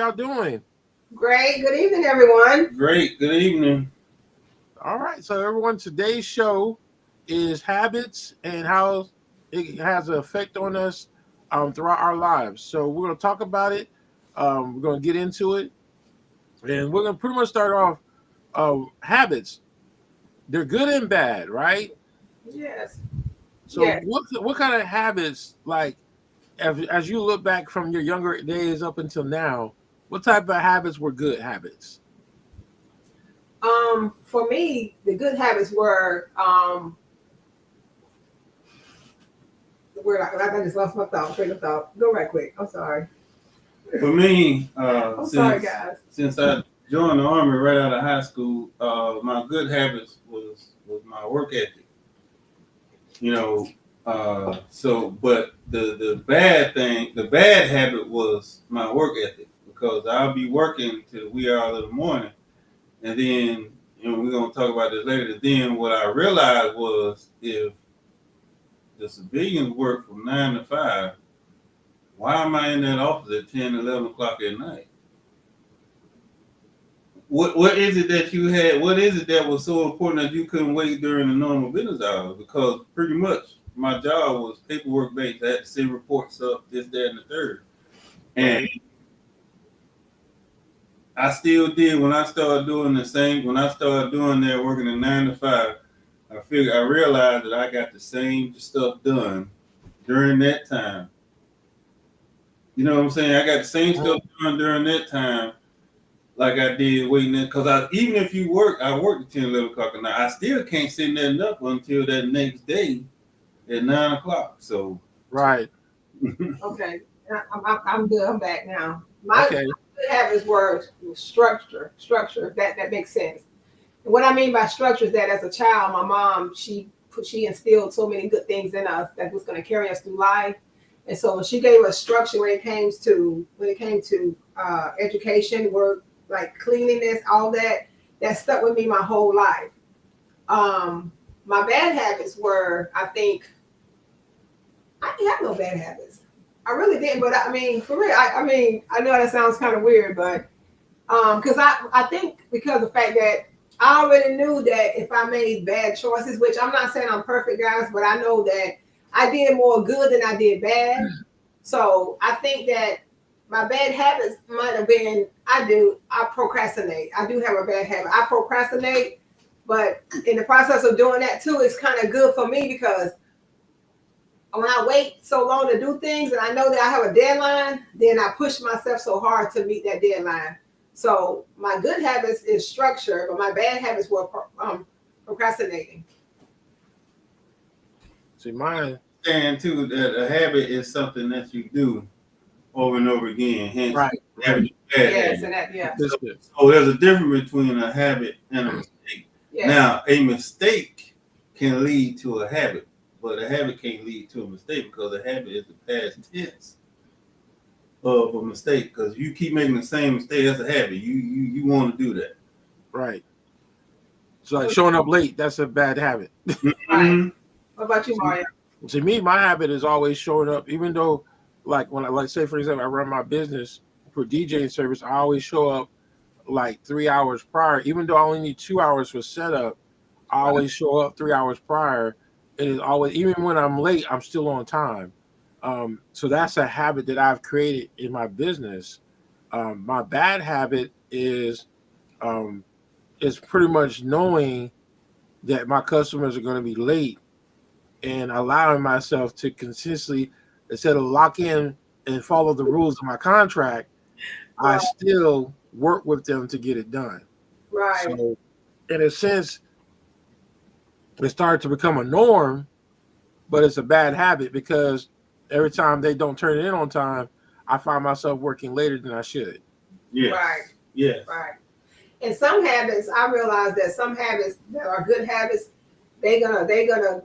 y'all doing? Great. Good evening, everyone. Great. Good evening. All right. So, everyone, today's show is habits and how it has an effect on us throughout our lives. So, we're going to talk about it. We're going to get into it. And we're going to pretty much start off habits. They're good and bad, right? Yes. So, Yes. what kind of habits, like, as you look back from your younger days up until now, what type of habits were good habits? For me, the good habits were the word I just lost my thought. Train of thought. Go right quick. I'm sorry. For me, I'm sorry, guys. since I joined the army right out of high school, my good habits was my work ethic. You know, but the bad habit was my work ethic because I'll be working till the wee hours of the morning, and then we're gonna talk about this later. Then what I realized was if the civilians work from 9 to 5. Why am I in that office at 10, 11 o'clock at night? What is it that you had? What is it that was so important that you couldn't wait during the normal business hours? Because pretty much my job was paperwork based. I had to send reports up, this, that, and the third. And I still did when I started doing the same. When I started doing that, working at 9 to 5, I realized that I got the same stuff done during that time. You know what I'm saying? I got the same stuff done during that time like I did waiting there. Because even if you work, I work at 10, 11 o'clock at night. I still can't send that up until that next day at 9 o'clock. So. Right. Okay. I'm good. I'm back now. My Okay. good habits were structure. Structure. That makes sense. And what I mean by structure is that as a child, my mom, she instilled so many good things in us that was going to carry us through life. And so she gave us structure when it came to education, work, like cleanliness, all that stuck with me my whole life. My bad habits were, I think, I didn't have no bad habits. I really didn't, but I mean, for real, I mean, I know that sounds kind of weird, but because I think because of the fact that I already knew that if I made bad choices, which I'm not saying I'm perfect, guys, but I know that I did more good than I did bad. So I think that my bad habits might have been I procrastinate. I do have a bad habit. I procrastinate, but in the process of doing that too, it's kind of good for me because when I wait so long to do things and I know that I have a deadline, then I push myself so hard to meet that deadline. So my good habits is structure, but my bad habits were procrastinating. See, mine. And too, that a habit is something that you do over and over again. Hence, Right. having a bad Yes, habit. and that yeah. So there's a difference between a habit and a mistake. Yes. Now, a mistake can lead to a habit, but a habit can't lead to a mistake because a habit is the past tense of a mistake. Because you keep making the same mistake, that's a habit. You want to do that. Right. So, like showing up late, that's a bad habit. Right. What about you, Mario? To me, my habit is always showing up, even though, like when I like say for example, I run my business for DJing service, I always show up like 3 hours prior, even though I only need 2 hours for setup. I always show up 3 hours prior. It is always, even when I'm late, I'm still on time. So that's a habit that I've created in my business. My bad habit um, is pretty much knowing that my customers are going to be late and allowing myself to consistently, instead of lock in and follow the rules of my contract, I still work with them to get it done. Right. So, in a sense, it started to become a norm, but it's a bad habit because every time they don't turn it in on time, I find myself working later than I should. Yes. Right. Yes. Right. And some habits, I realize that some habits that are good habits, they gonna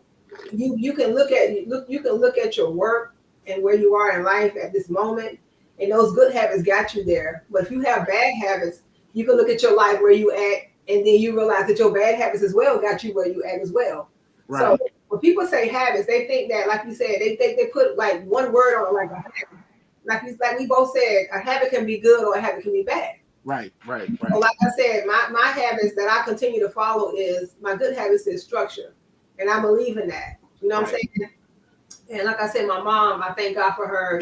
you can look at your work and where you are in life at this moment, and those good habits got you there. But if you have bad habits, you can look at your life where you at, and then you realize that your bad habits as well got you where you at as well. Right. So when people say habits, they think that, like you said, they put like one word on it, like a habit. like we both said, a habit can be good or a habit can be bad. Right. So like I said, my habits that I continue to follow is my good habits is structure. And I believe in that. You know what I'm saying? And like I said, my mom, I thank God for her.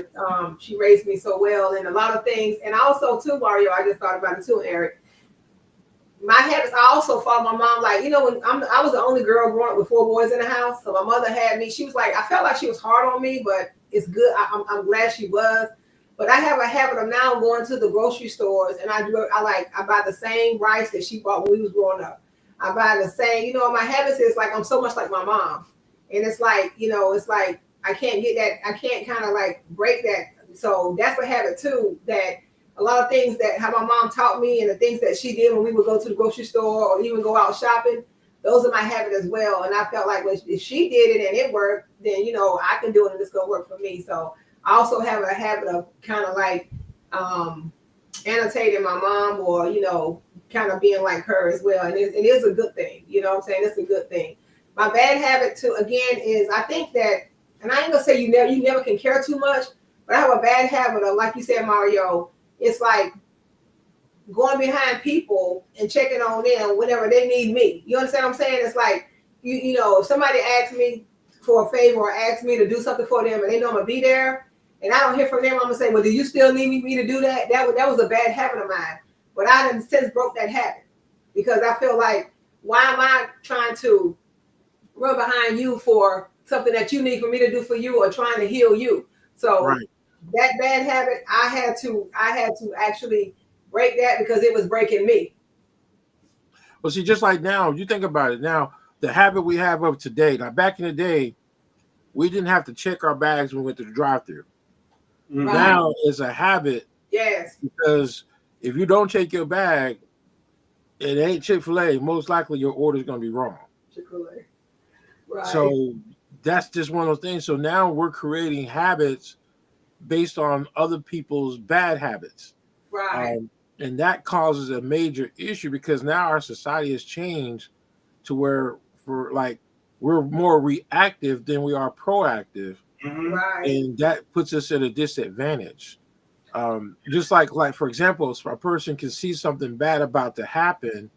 She raised me so well in a lot of things. And also too, Mario, I just thought about it too, Eric. My habits, I also follow my mom. Like, when I was the only girl growing up with 4 boys in the house. So my mother had me. She was like, I felt like she was hard on me, but it's good. I'm glad she was. But I have a habit of now going to the grocery stores and I buy the same rice that she bought when we was growing up. I buy the same, my habits is like, I'm so much like my mom. And it's like, it's like, I can't get that. I can't kind of like break that. So that's a habit too, that a lot of things that how my mom taught me and the things that she did when we would go to the grocery store or even go out shopping, those are my habit as well. And I felt like if she did it and it worked, then, I can do it and it's going to work for me. So I also have a habit of kind of like annotating my mom or, kind of being like her as well. And it is a good thing. You know what I'm saying? It's a good thing. My bad habit too, again, is I think that, and I ain't gonna say you never can care too much, but I have a bad habit of, like you said, Mario, it's like going behind people and checking on them whenever they need me. You understand what I'm saying? It's like, if somebody asks me for a favor or asks me to do something for them and they know I'm gonna be there and I don't hear from them, I'm gonna say, well, do you still need me to do that? That was a bad habit of mine. But I have since broke that habit because I feel like, why am I trying to run behind you for something that you need for me to do for you or trying to heal you? So that bad habit, I had to actually break that because it was breaking me. Well, see, just like now, you think about it now, the habit we have of today. Now, back in the day, we didn't have to check our bags when we went to the drive-thru. Mm-hmm. Now it's a habit. Yes. Because if you don't check your bag, it ain't Chick-fil-A, most likely your order is going to be wrong. Chick-fil-A. Right. So that's just one of those things. So now we're creating habits based on other people's bad habits. Right. And that causes a major issue because now our society has changed to where we're more reactive than we are proactive. Mm-hmm. Right. And that puts us at a disadvantage. Just like for example, a person can see something bad about to happen.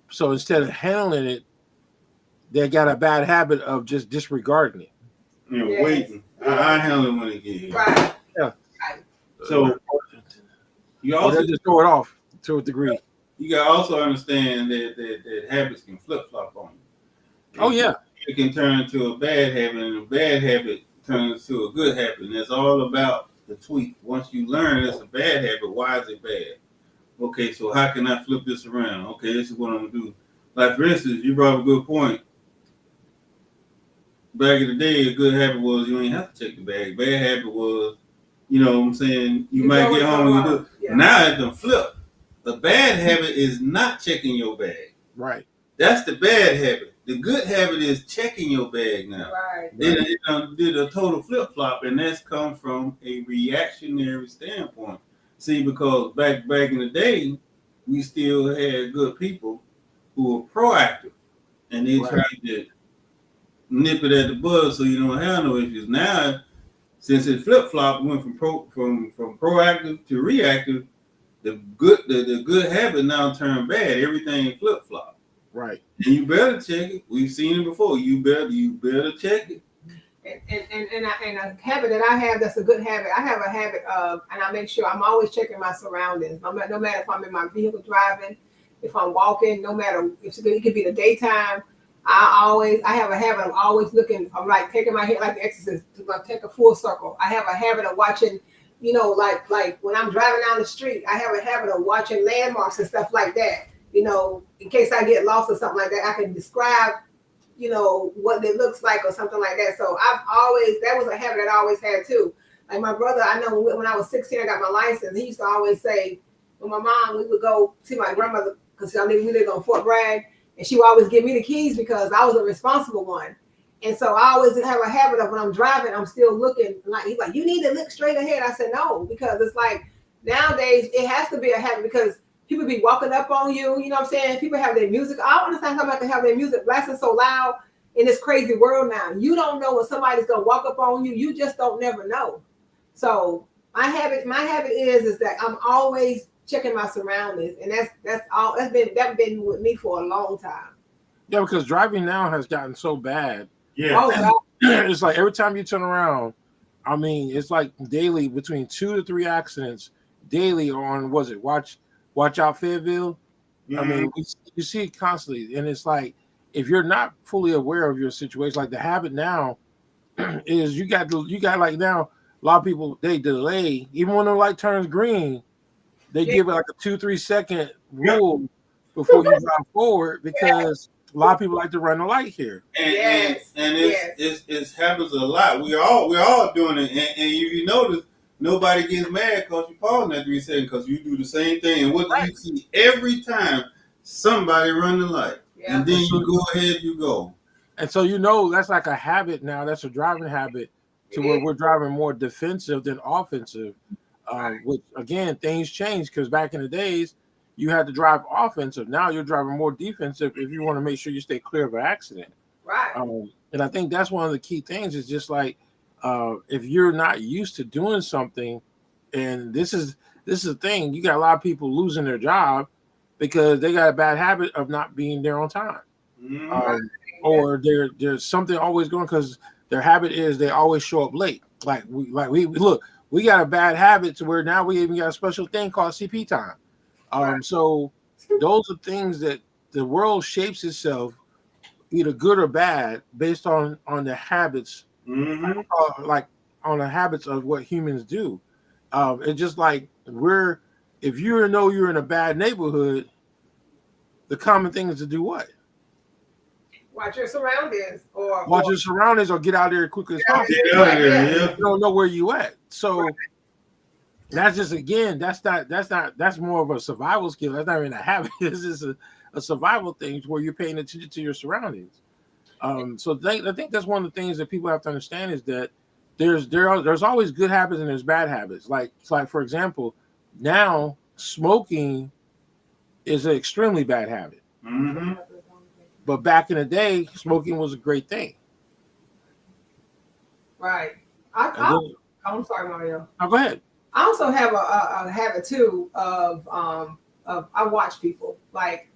So instead of handling it, they got a bad habit of just disregarding it. Yes. Waiting. I handle it when it gets here. Right. Yeah. Right. So you also just throw it off to a degree. You gotta also understand that habits can flip flop on you. Oh yeah. It can turn into a bad habit, and a bad habit turns into a good habit. And it's all about the tweak. Once you learn it's a bad habit, why is it bad? Okay, so how can I flip this around? Okay, this is what I'm gonna do. Like for instance, you brought up a good point. Back in the day, a good habit was you ain't have to check the bag. Bad habit was, you know what I'm saying, you might get home and you do it. Yeah. Now it done flip. The bad habit is not checking your bag. Right. That's the bad habit. The good habit is checking your bag now. Right. Then it did a total flip flop, and that's come from a reactionary standpoint. See, because back in the day, we still had good people who were proactive, and they tried to nip it at the bud so you don't have no issues. Now, since it flip flop, went from proactive to reactive. The good habit now turned bad. Everything flip flop. Right. And you better check it. We've seen it before. You better check it. And a habit that I have that's a good habit. I have a habit of, and I make sure I'm always checking my surroundings. No matter if I'm in my vehicle driving, if I'm walking, no matter if it could be the daytime. I have a habit of always looking. I'm like taking my head like the exorcist to like take a full circle. I have a habit of watching. You know, like when I'm driving down the street, I have a habit of watching landmarks and stuff like that. You know, in case I get lost or something like that, I can describe, you know, what it looks like or something like that. So that was a habit that I always had too. Like my brother, I know when I was 16, I got my license. He used to always say, with my mom, we would go see my grandmother because we lived on Fort Bragg, and she would always give me the keys because I was a responsible one. And so I always have a habit of when I'm driving, I'm still looking like he's like, you need to look straight ahead. I said, no, because it's like nowadays it has to be a habit because people be walking up on you. You know what I'm saying? People have their music. I don't understand how about to have their music blasting so loud in this crazy world now. You don't know when somebody's going to walk up on you. You just don't never know. So My habit is that I'm always checking my surroundings, and that's been with me for a long time. Yeah, because driving now has gotten so bad. Yeah. Oh God. It's like every time you turn around, I mean, it's like daily between 2 to 3 accidents daily on was it watch out Fayetteville. I mean, you see it constantly, and it's like if you're not fully aware of your situation, like the habit now is you got like now a lot of people they delay even when the light turns green, they Yeah. give it like a 2 3 second rule before you drive forward because a lot of people like to run the light here. Yes. And Yes. it happens a lot. We're all doing it, and you notice nobody gets mad because you pause at 3 seconds because you do the same thing. And what do you see every time somebody run the light, Yeah. and then you go ahead, you go. And so that's like a habit now. That's a driving habit to where we're driving more defensive than offensive. Which again, things change because back in the days you had to drive offensive. Now you're driving more defensive if you want to make sure you stay clear of an accident. Right. And I think that's one of the key things is just like if you're not used to doing something, and this is the thing, you got a lot of people losing their job because they got a bad habit of not being there on time. Or there's something always going because their habit is they always show up late. Like we look, we got a bad habit to where now we even got a special thing called CP time. So those are things that the world shapes itself either good or bad based on the habits, like on the habits of what humans do. It's just like if you know you're in a bad neighborhood, the common thing is to do what? Watch your surroundings, or Watch your surroundings, or get out there as quickly as possible. Get out of there, yeah. You don't know where you at, so that's just that's more of a survival skill. That's not even a habit. This is a survival thing where you're paying attention to your surroundings. So I think that's one of the things that people have to understand is that there's always good habits and there's bad habits. Like for example, now smoking is an extremely bad habit. But back in the day, smoking was a great thing. Right. I'm sorry, Mario. Oh, go ahead. I also have a habit too of I watch people. Like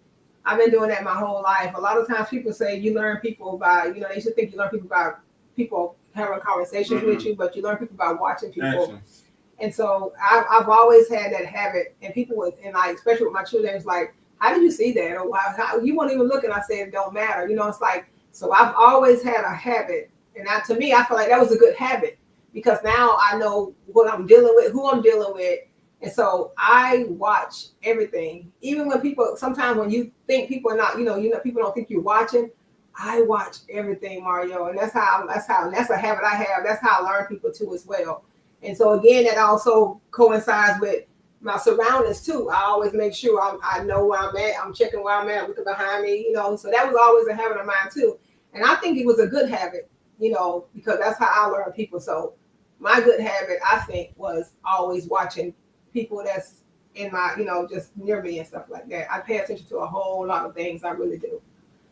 I've been doing that my whole life. A lot of times people say you learn people by, they should think you learn people by people having conversations with you, but you learn people by watching people. And so I've always had that habit, and people would, and like especially with my children, it's like, how do you see that? Or how you won't even look, and I said it don't matter. It's like, so I've always had a habit, and to me, I feel like that was a good habit because now I know what I'm dealing with, who I'm dealing with, and so I watch everything. Even when sometimes when you think people are not, people don't think you're watching, I watch everything, Mario, and that's a habit I have. That's how I learn people too as well. And so again, that also coincides with my surroundings too. I always make sure I know where I'm at. I'm checking where I'm at, looking behind me, So that was always a habit of mine too. And I think it was a good habit, because that's how I learn people. So my good habit, I think, was always watching people that's in my, just near me and stuff like that. I pay attention to a whole lot of things. I really do.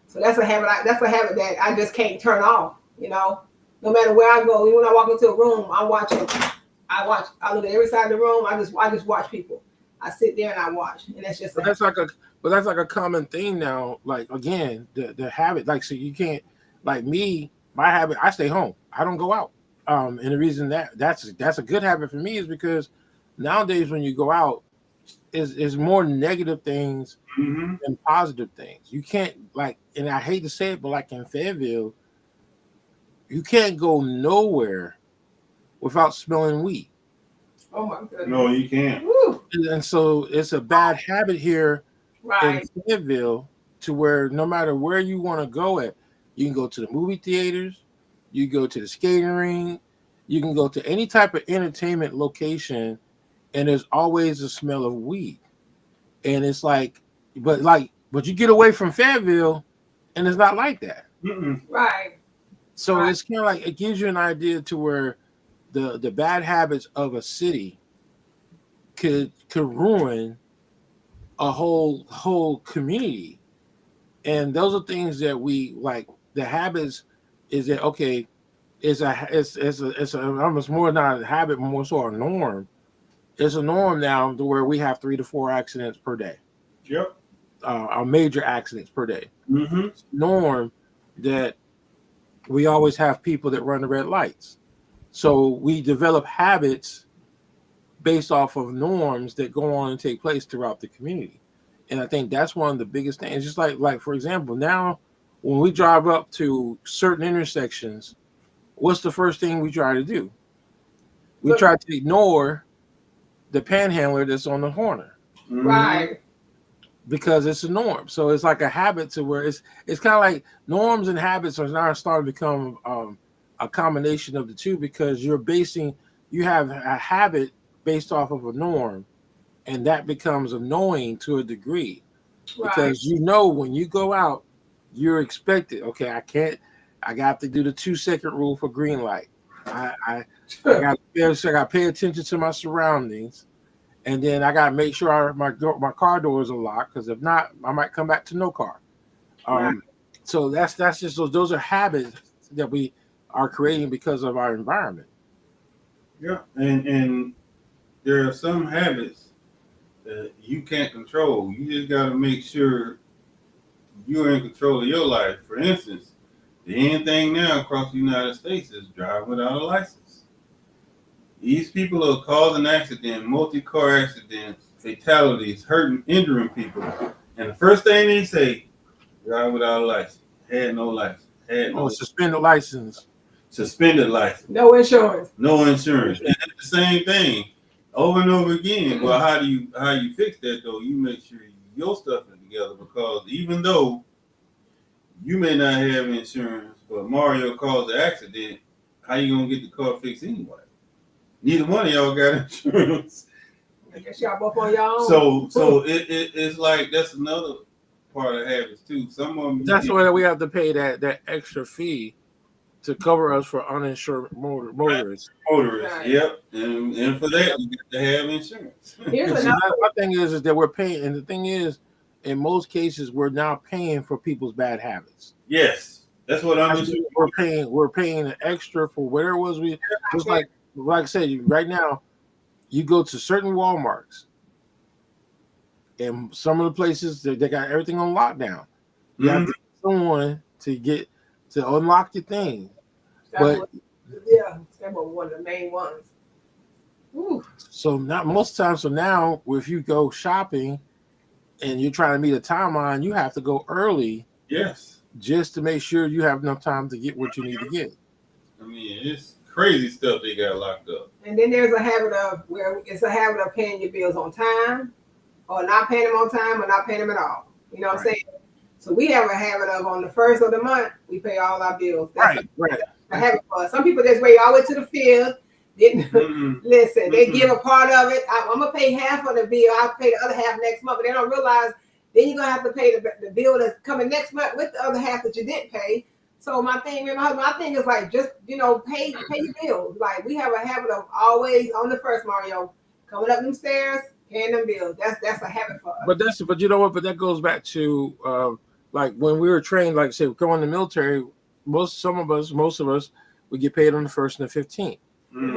So that's a habit. That's a habit that I just can't turn off. No matter where I go, even when I walk into a room, I'm watching. I look at every side of the room. I just watch people. I sit there and I watch, and that's just. That's like a common thing now. Like again, the habit. Like so, you can't. Like me, my habit. I stay home. I don't go out. And the reason that's a good habit for me is because nowadays when you go out, is more negative things than positive things. You can't and I hate to say it, but like in Fayetteville, you can't go nowhere without smelling weed. Oh my goodness. No, you can't. Woo. And so it's a bad habit here right. in Fayetteville to where no matter where you want to go at, you can go to the movie theaters, you go to the skating rink, you can go to any type of entertainment location, and there's always a smell of weed. And it's like, but you get away from Fayetteville, and it's not like that. Right. So it's kind of like it gives you an idea to where the bad habits of a city could ruin a whole community. And those are things that we like. The habits is that okay? It's almost more not a habit, more so a norm it's a norm now to where we have 3 to 4 accidents per day, Yep. major accidents per day. Mm-hmm. It's norm that we always have people that run the red lights. So we develop habits based off of norms that go on and take place throughout the community. And I think that's one of the biggest things. Just like for example, now when we drive up to certain intersections, what's the first thing we try to do? We try to ignore the panhandler that's on the corner Mm-hmm. Right. because it's a norm. So it's like a habit to where it's kind of like norms and habits are now starting to become a combination of the two, because you have a habit based off of a norm, and that becomes annoying to a degree Right. because when you go out, you're expected. Okay, I got to do the 2-second rule for green light. I got to pay attention to my surroundings, and then I got to make sure my car doors are locked, because if not, I might come back to no car. Right. So that's just those are habits that we are creating because of our environment. Yeah, and there are some habits that you can't control. You just got to make sure you're in control of your life. For instance, the end thing now across the United States is drive without a license. These people are causing accidents, multi-car accidents, fatalities, hurting, injuring people. And the first thing they say, drive without a license. Had no license. Suspended license. Suspended license. No insurance. No insurance. And it's the same thing over and over again. Well, how you fix that though? You make sure your stuff is together, because even though you may not have insurance, but Mario caused the accident, how you gonna get the car fixed anyway? Neither one of y'all got insurance. I guess y'all both on your own. So it's like that's another part of habits too. Some of them That's why we have to pay that extra fee to cover us for uninsured motorists. Right. Yep. And for that, you get to have insurance. Here's See, another. my thing is that we're paying, and the thing is, in most cases, we're now paying for people's bad habits. Yes, that's what I'm saying. We're paying an extra for whatever it was. Just like I said, right now, you go to certain Walmarts, and some of the places they got everything on lockdown. You have to get someone to unlock your thing. That's one of the main ones. Ooh. So not most times. So now, if you go shopping and you're trying to meet a timeline, you have to go early. Yes. Just to make sure you have enough time to get what you need to get. I mean, it's crazy stuff they got locked up. And then there's a habit of paying your bills on time, or not paying them on time, or not paying them at all. You know what I'm saying? So we have a habit of on the first of the month, we pay all our bills. That's Right. a habit for us. Some people just wait all the way to the fifth. Listen, they give a part of it. I'm gonna pay half of the bill. I'll pay the other half next month, but they don't realize then you're gonna have to pay the bill that's coming next month with the other half that you didn't pay. So my thing is like, just pay your bills. Like, we have a habit of always on the first, Mario, coming up them stairs, paying them bills. That's a habit for us. But you know what? But that goes back to like when we were trained. Like I said, going in the military, most of us, we get paid on the 1st and the 15th.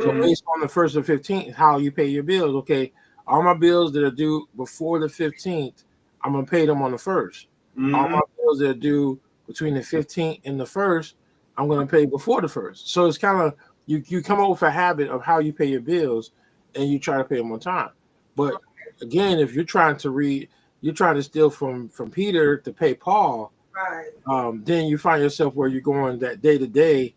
So based on the 1st and 15th, how you pay your bills? Okay, all my bills that are due before the 15th, I'm gonna pay them on the 1st. All my bills that are due between the 15th and the 1st, I'm gonna pay before the 1st. So it's kind of you come up with a habit of how you pay your bills, and you try to pay them on time. But again, if you're trying to steal from Peter to pay Paul, right? Then you find yourself where you're going that day to day,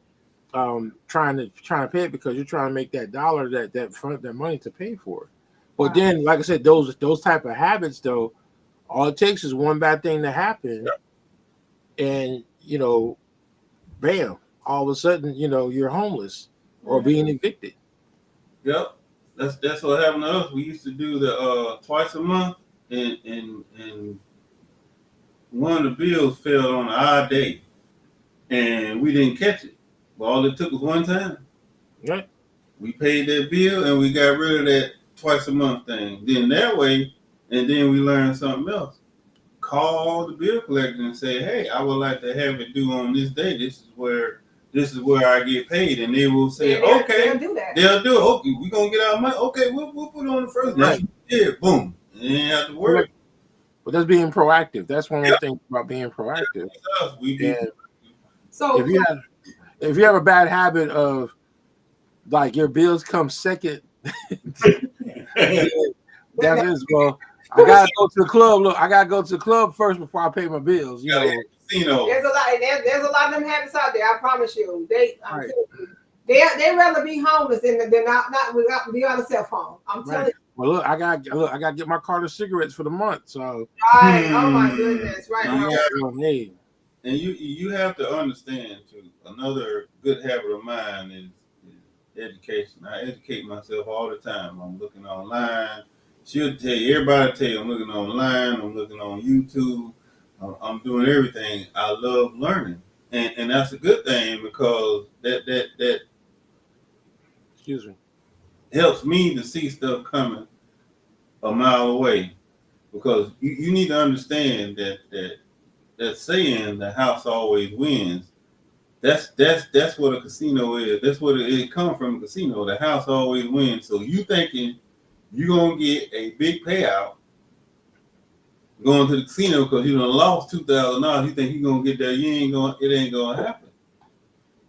trying to pay it because you're trying to make that dollar, that money to pay for it. But then, like I said, those type of habits though, all it takes is one bad thing to happen, and bam, all of a sudden, you're homeless or being evicted. Yep, that's what happened to us. We used to do the twice a month, and one of the bills fell on an odd day, and we didn't catch it. But all it took was one time. Right. We paid that bill and we got rid of that twice a month thing. Then that way, and then we learned something else. Call the bill collector and say, hey, I would like to have it due on this day. This this is where I get paid, and they will say, They'll okay, do that. they'll do it. Okay, we're gonna get our money. Okay, we'll put it on the first. That's what we did. Boom. And you ain't have to worry. But that's being proactive. That's one of the things about being proactive. We be So if you have a bad habit of like your bills come second, that is well. I gotta go to the club. Look, I gotta go to the club first before I pay my bills. You know, casino. there's a lot of them habits out there. I promise you. I'm Right. telling you. They rather be homeless than they're not be on a cell phone. I'm telling right. Well, look, I gotta get my cart of cigarettes for the month. So, you. Right. Oh my goodness. Right. hey, And you have to understand too. Another good habit of mine is education. I educate myself all the time. I'm looking online. Everybody tell you I'm looking online. I'm looking on YouTube. I'm doing everything. I love learning, and that's a good thing because that excuse me. helps me to see stuff coming a mile away. Because you need to understand that saying the house always wins. That's what a casino is. That's what it comes from, a casino. The house always wins. So you thinking you're gonna get a big payout going to the casino because you done lost $2,000. You think you're gonna get there? It ain't gonna happen.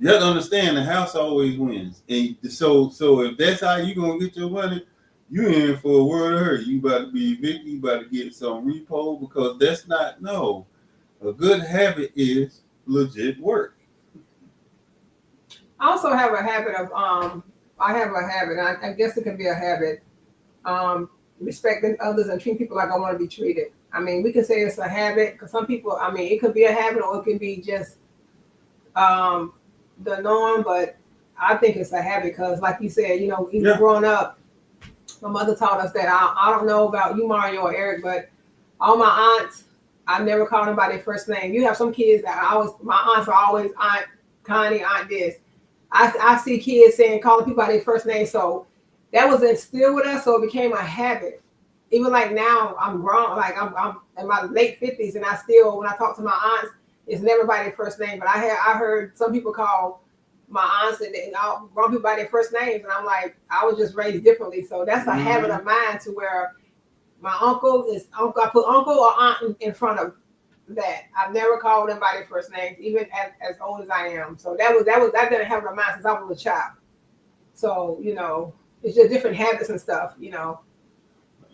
You have to understand the house always wins. And so if that's how you gonna get your money, you in for a world of hurt. You about to be evicted. You about to get some repo because that's not no. A good habit is legit work. I also have a habit of I guess it can be a habit, respecting others and treating people like I want to be treated. I mean, we can say it's a habit because some people, I mean, it could be a habit or it could be just the norm, but I think it's a habit because like you said, you know, even growing up, my mother taught us that I don't know about you, Mario or Eric, but all my aunts, I never called them by their first name. You have some kids that my aunts are always Aunt Connie, Aunt this. I see kids calling people by their first name. So that was instilled with us. So it became a habit. Even like now I'm grown, like I'm in my late 50s and I still, when I talk to my aunts, it's never by their first name. But I heard some people call my aunts and I'll grown people by their first names. And I'm like, I was just raised differently. So that's a habit of mine to where my uncle is uncle. I put uncle or aunt in front of that. I've never called them by their first names, even as old as I am. So that didn't have a mind since I was a child. So, you know, it's just different habits and stuff, you know.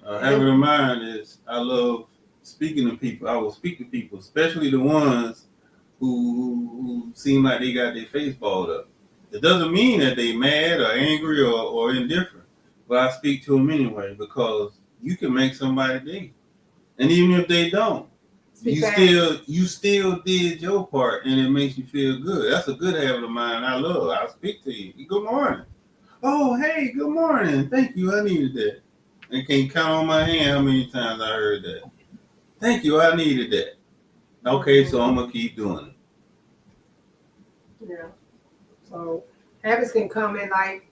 A habit of mine is I love speaking to people. I will speak to people, especially the ones who seem like they got their face balled up. It doesn't mean that they mad or angry or indifferent, but I speak to them anyway because you can make somebody day. And even if they don't, you still did your part and it makes you feel good. That's a good habit of mine. I love. I speak to you. Good morning. Oh, hey, good morning. Thank you. I needed that. I can't count on my hand how many times I heard that. Thank you. I needed that. Okay, so I'm gonna keep doing it. Yeah. So habits can come in like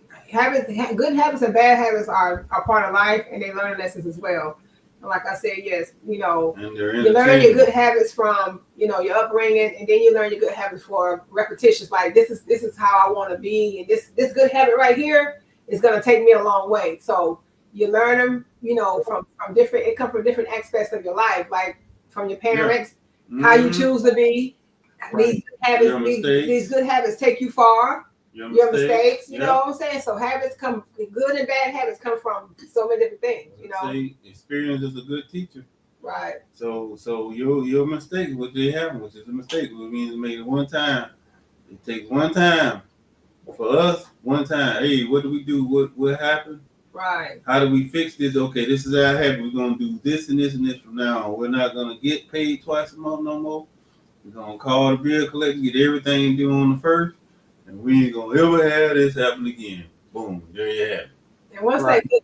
good habits and bad habits are part of life and they learn lessons as well. And like I said, yes, you know, you learn your good habits from, you know, your upbringing, and then you learn your good habits for repetitions. Like this is how I want to be, and this good habit right here is gonna take me a long way. So you learn them, you know, from different. It comes from different aspects of your life, like from your parents, how you choose to be. Right. These habits, these good habits take you far. Your mistakes, you know what I'm saying? So habits come, good and bad habits come from so many different things, you know. Say experience is a good teacher. Right. So your mistake, what they happen, which is a mistake, which means made it one time. It takes one time. For us, one time. Hey, what do we do? What happened? Right. How do we fix this? Okay, this is our habit. We're gonna do this and this and this from now on. We're not gonna get paid twice a month no more. We're gonna call the bill collector, get everything due on the first. And we ain't gonna ever have this happen again. Boom, there you have it. And once that good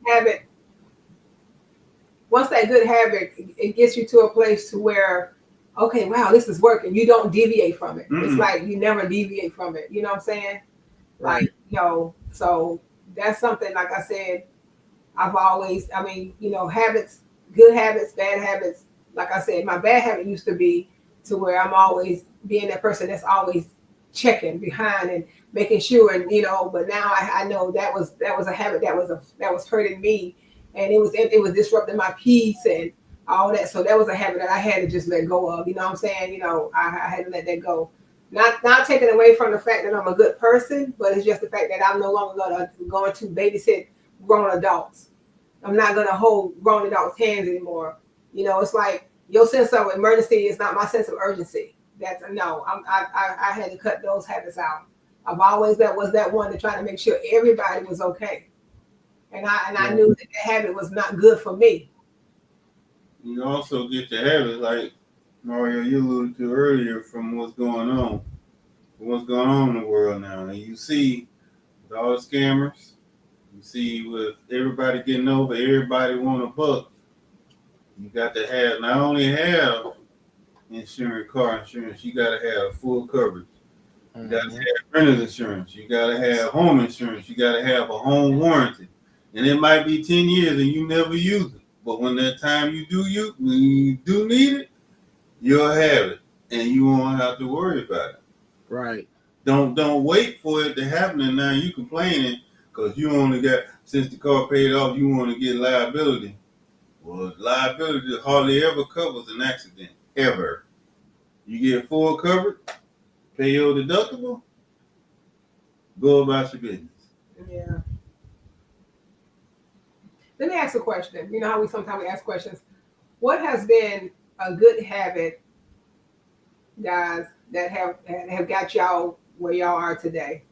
habit, it gets you to a place to where, okay, wow, this is working. You don't deviate from it. It's like you never deviate from it. You know what I'm saying? Right. Like, you know, so that's something, like I said, habits, good habits, bad habits. Like I said, my bad habit used to be to where I'm always being that person that's always checking behind and making sure, and but now I know that was a habit that was hurting me, and it was disrupting my peace and all that. So that was a habit that I had to just let go of. You know what I'm saying? I had to let that go. Not taking away from the fact that I'm a good person, but it's just the fact that I'm no longer going to babysit grown adults. I'm not going to hold grown adults' hands anymore. It's like your sense of emergency is not my sense of urgency. That's no. I had to cut those habits out. I've always was that one to try to make sure everybody was okay, and I knew that habit was not good for me. You also get your habits like Mario, you alluded to earlier, from what's going on in the world now, and you see with all the scammers, you see with everybody getting over, everybody want a buck. You got to have not only have car insurance, you got to have full coverage. You got to have renter's insurance. You got to have home insurance. You got to have a home warranty. And it might be 10 years and you never use it. But when that time when you do need it, you'll have it. And you won't have to worry about it. Right. Don't wait for it to happen and now you complaining because you only got, since the car paid off, you want to get liability. Well, liability hardly ever covers an accident. Ever. You get full coverage, pay your deductible, go about your business. Yeah. Let me ask a question. You know how sometimes we ask questions. What has been a good habit, guys, that have got y'all where y'all are today?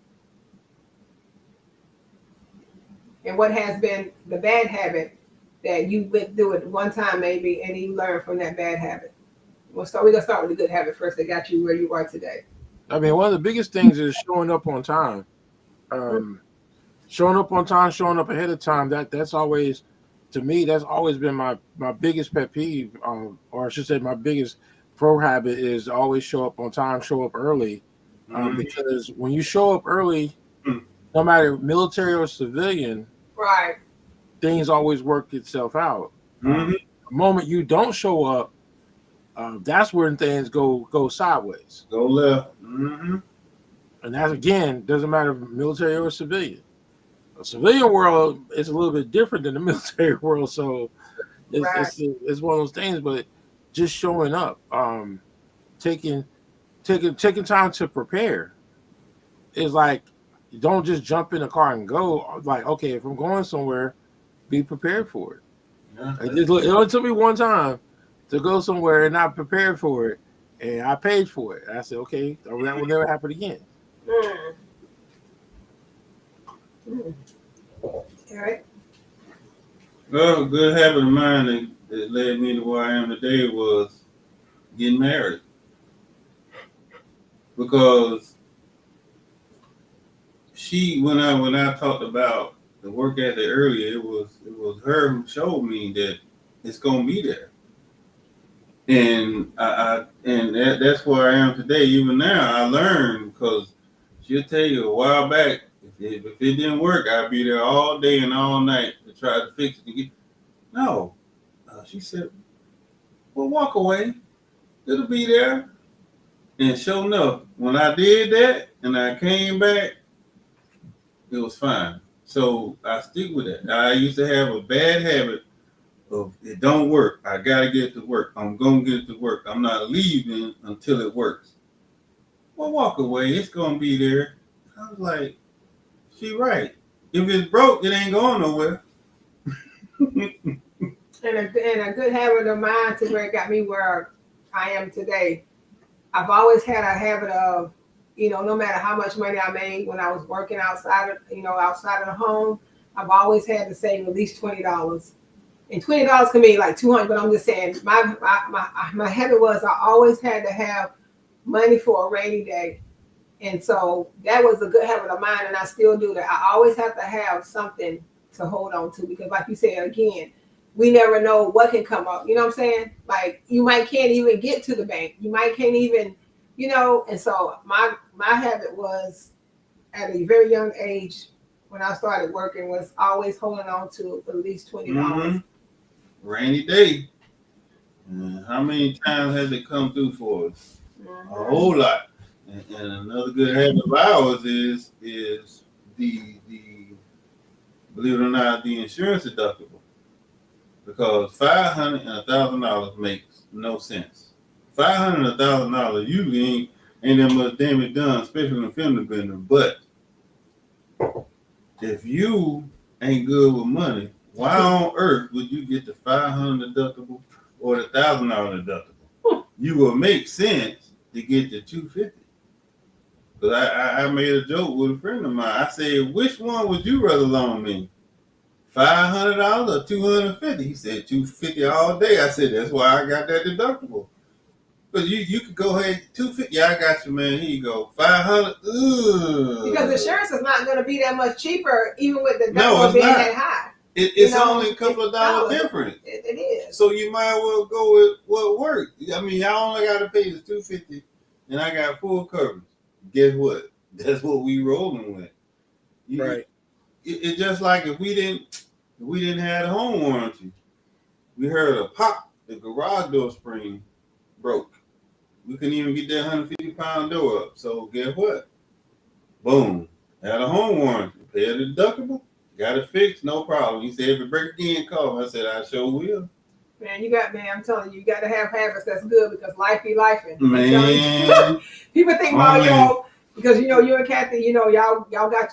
And what has been the bad habit that you went through it one time maybe and you learned from that bad habit? We're gonna start with the good habit first that got you where you are today. I mean, one of the biggest things is showing up on time. Showing up on time, showing up ahead of time. That's always, to me, that's always been my biggest pet peeve, or I should say, my biggest pro habit is always show up on time, show up early, because when you show up early, no matter military or civilian, right, things always work itself out. The moment you don't show up, that's when things go sideways. Go left. And that, again, doesn't matter if military or civilian. A civilian world is a little bit different than the military world, so it's one of those things. But just showing up, taking time to prepare is like, you don't just jump in the car and go. Like, okay, if I'm going somewhere, be prepared for it. Yeah. It only took me one time to go somewhere and not prepared for it, and I paid for it. I said, okay, that will never happen again. All right. Well, a good habit of mine that led me to where I am today was getting married. Because when I talked about the work ethic earlier, it was her who showed me that it's gonna be there. And that's where I am today. Even now, I learned, because she'll tell you a while back, if it didn't work, I'd be there all day and all night to try to fix it. No, she said, well, walk away. It'll be there. And sure enough, when I did that and I came back, it was fine. So I stick with it. I used to have a bad habit of, it don't work, I gotta get it to work. I'm gonna get it to work. I'm not leaving until it works. Well, walk away. It's gonna be there. I was like, she right. If it's broke, it ain't going nowhere. And a good habit of mine to where it got me where I am today. I've always had a habit of, no matter how much money I made when I was working outside of the home, I've always had to save at least $20. And $20 can be like $200, but I'm just saying my habit was I always had to have money for a rainy day. And so that was a good habit of mine, and I still do that. I always have to have something to hold on to, because like you said, again, we never know what can come up. You know what I'm saying? Like, you can't even get to the bank. You can't even, and so my habit was, at a very young age, when I started working, was always holding on to at least $20. Rainy day. How many times has it come through for us? A whole lot. And And another good habit of ours is the believe it or not, the insurance deductible. Because $500 and $1,000 makes no sense. $500 and $1,000 usually ain't that much damage done, especially in a family business. But if you ain't good with money, why on earth would you get the $500 deductible or the $1,000 deductible? You will make sense to get the $250. Because I made a joke with a friend of mine. I said, which one would you rather loan me? $500 or $250? He said $250 all day. I said, that's why I got that deductible. Because you could go ahead, $250. Yeah, I got you, man. Here you go. $500. Because insurance is not going to be that much cheaper, even with the No, deductible it's being not. that high. It's only a couple of dollars dollars. difference. It is. So you might well go with what works. I mean, y'all only got to pay the $250, and I got full coverage. Guess what? That's what we rolling with. Right. It's just like if we didn't have a home warranty, we heard a pop, the garage door spring broke. We couldn't even get that 150-pound door up. So guess what? Boom. Had a home warranty. Pay a deductible. Got it fixed. No problem. He said, if it break again, call. I said, I sure will. Man, I'm telling you, you got to have habits that's good because life be lifing. Man. People think Mario, because you and Kathy, y'all got